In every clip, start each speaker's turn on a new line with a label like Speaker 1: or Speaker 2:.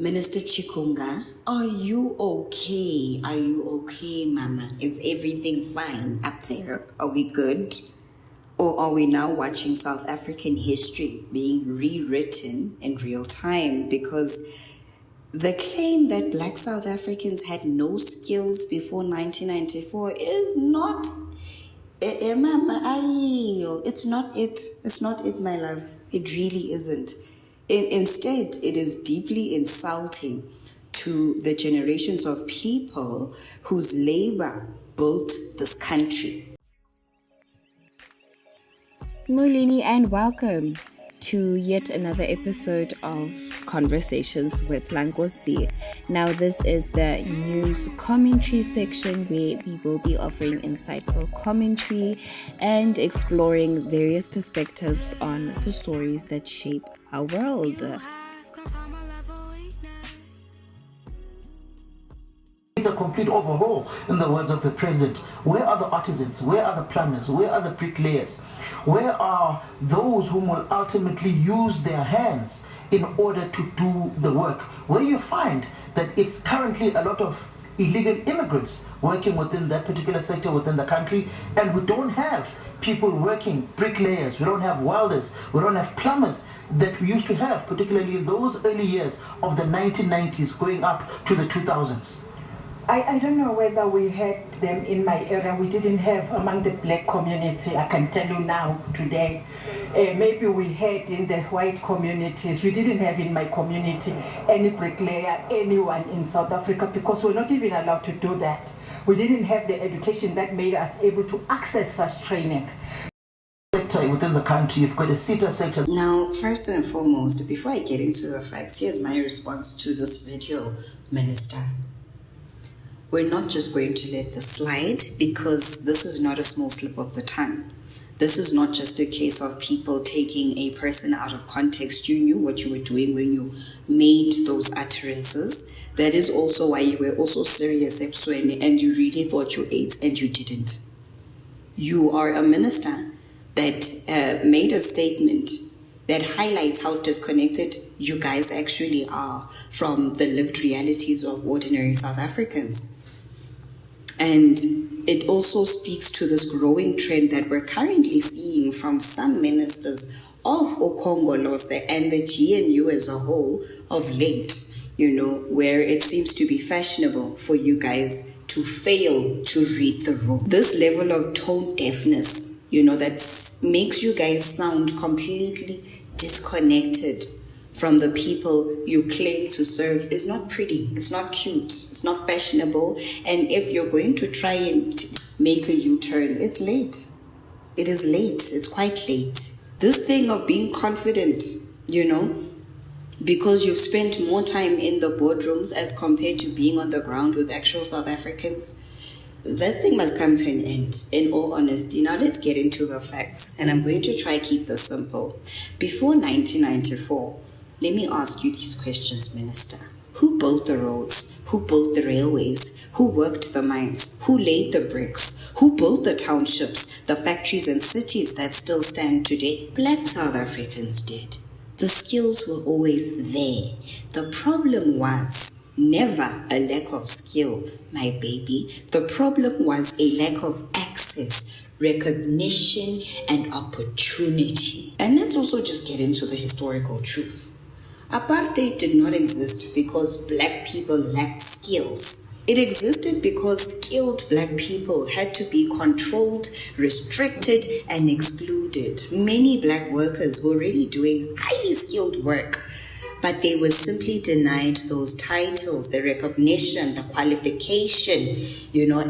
Speaker 1: Minister Chikunga, are you okay? Are you okay, Mama? Is everything fine up there? Are we good? Or are we now watching South African history being rewritten in real time? Because the claim that Black South Africans had no skills before 1994 is not... Mama, it's not it. It's not it, my love. It really isn't. Instead, it is deeply insulting to the generations of people whose labor built this country.
Speaker 2: Molini, and welcome to yet another episode of Conversations with Nkosi. Now, this is the news commentary section where we will be offering insightful commentary and exploring various perspectives on the stories that shape our world.
Speaker 3: It's a complete overhaul, in the words of the president. Where are the artisans? Where are the plumbers? Where are the bricklayers? Where are those whom will ultimately use their hands in order to do the work? Where you find that it's currently a lot of illegal immigrants working within that particular sector within the country, and we don't have people working, bricklayers, we don't have welders, we don't have plumbers that we used to have, particularly in those early years of the 1990s going up to the 2000s.
Speaker 4: I don't know whether we had them in my area. We didn't have among the black community, I can tell you now, today. Maybe we had in the white communities. We didn't have in my community any bricklayer, anyone in South Africa, because we're not even allowed to do that. We didn't have the education that made us able to access such training.
Speaker 3: Within the country, you've got a SETA sector.
Speaker 1: Now, first and foremost, before I get into the facts, here's my response to this video, Minister. We're not just going to let this slide, because this is not a small slip of the tongue. This is not just a case of people taking a person out of context. You knew what you were doing when you made those utterances. That is also why you were also serious at Sweni and you really thought you ate and you didn't. You are a minister that made a statement that highlights how disconnected you guys actually are from the lived realities of ordinary South Africans. And it also speaks to this growing trend that we're currently seeing from some ministers of Okongolose and the GNU as a whole of late, where it seems to be fashionable for you guys to fail to read the room. This level of tone deafness, that makes you guys sound completely disconnected from the people you claim to serve is not pretty, it's not cute, it's not fashionable, and if you're going to try and make a U-turn, it's late. It is late, it's quite late. This thing of being confident, because you've spent more time in the boardrooms as compared to being on the ground with actual South Africans, that thing must come to an end, in all honesty. Now let's get into the facts, and I'm going to try keep this simple. Before 1994, let me ask you these questions, Minister. Who built the roads? Who built the railways? Who worked the mines? Who laid the bricks? Who built the townships, the factories and cities that still stand today? Black South Africans did. The skills were always there. The problem was never a lack of skill, my baby. The problem was a lack of access, recognition, and opportunity. And let's also just get into the historical truth. Apartheid did not exist because black people lacked skills. It existed because skilled black people had to be controlled, restricted, and excluded. Many black workers were already doing highly skilled work, but they were simply denied those titles, the recognition, the qualification,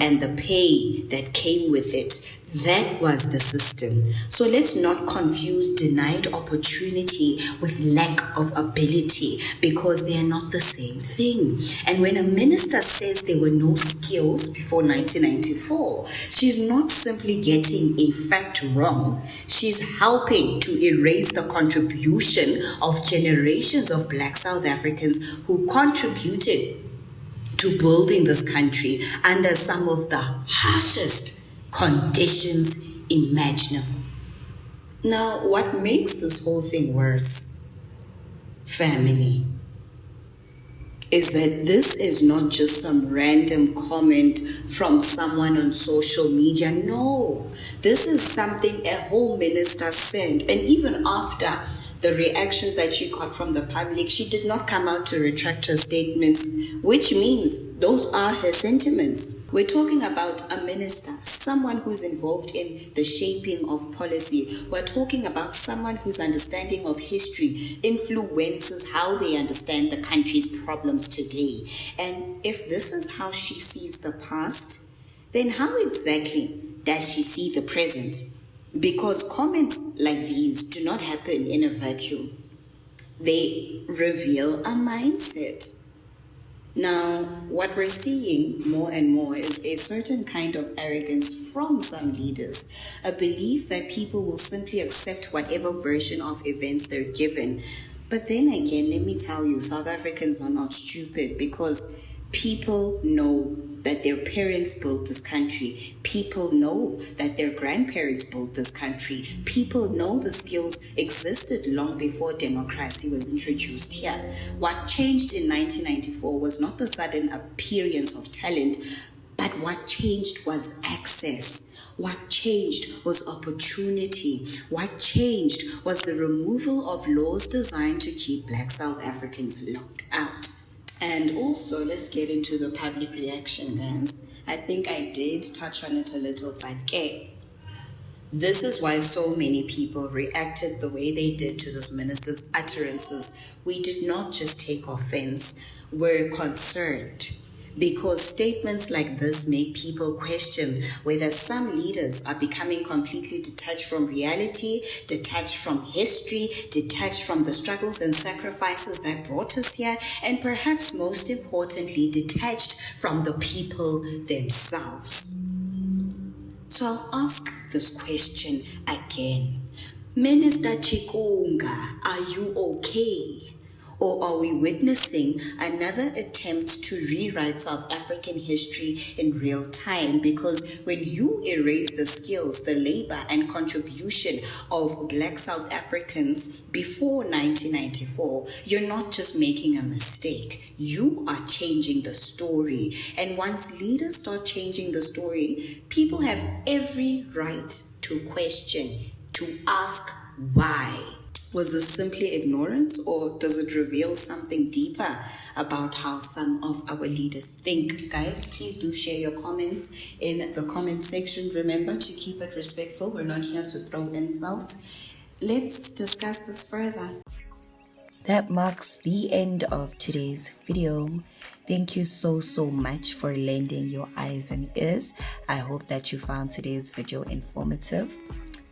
Speaker 1: and the pay that came with it. That was the system. So let's not confuse denied opportunity with lack of ability, because they are not the same thing. And when a minister says there were no skills before 1994, she's not simply getting a fact wrong. She's helping to erase the contribution of generations of Black South Africans who contributed to building this country under some of the harshest conditions imaginable. Now, what makes this whole thing worse? Family. is that this is not just some random comment from someone on social media. No, this is something a whole minister sent. And even after the reactions that she got from the public, she did not come out to retract her statements, which means those are her sentiments. We're talking about a minister, someone who's involved in the shaping of policy. We're talking about someone whose understanding of history influences how they understand the country's problems today. And if this is how she sees the past, then how exactly does she see the present? Because comments like these do not happen in a vacuum. They reveal a mindset. Now, what we're seeing more and more is a certain kind of arrogance from some leaders, a belief that people will simply accept whatever version of events they're given. But then again, let me tell you, South Africans are not stupid, because people know that their parents built this country. People know that their grandparents built this country. People know the skills existed long before democracy was introduced here. What changed in 1994 was not the sudden appearance of talent, but what changed was access. What changed was opportunity. What changed was the removal of laws designed to keep Black South Africans locked out. And also, let's get into the public reaction, guys. I think I did touch on it a little, but this is why so many people reacted the way they did to this minister's utterances. We did not just take offense, we're concerned. Because statements like this make people question whether some leaders are becoming completely detached from reality, detached from history, detached from the struggles and sacrifices that brought us here, and perhaps most importantly, detached from the people themselves. So I'll ask this question again. Minister Chikunga, are you okay? Or are we witnessing another attempt to rewrite South African history in real time? Because when you erase the skills, the labor and contribution of Black South Africans before 1994, you're not just making a mistake. You are changing the story. And once leaders start changing the story, people have every right to question, to ask why. Was this simply ignorance, or does it reveal something deeper about how some of our leaders think? Guys, please do share your comments in the comment section. Remember to keep it respectful. We're not here to throw insults. Let's discuss this further.
Speaker 2: That marks the end of today's video. Thank you so much for lending your eyes and ears. I hope that you found today's video informative.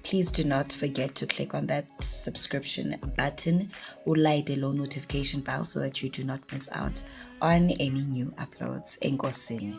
Speaker 2: Please do not forget to click on that subscription button or light the little notification bell so that you do not miss out on any new uploads. Nkosi.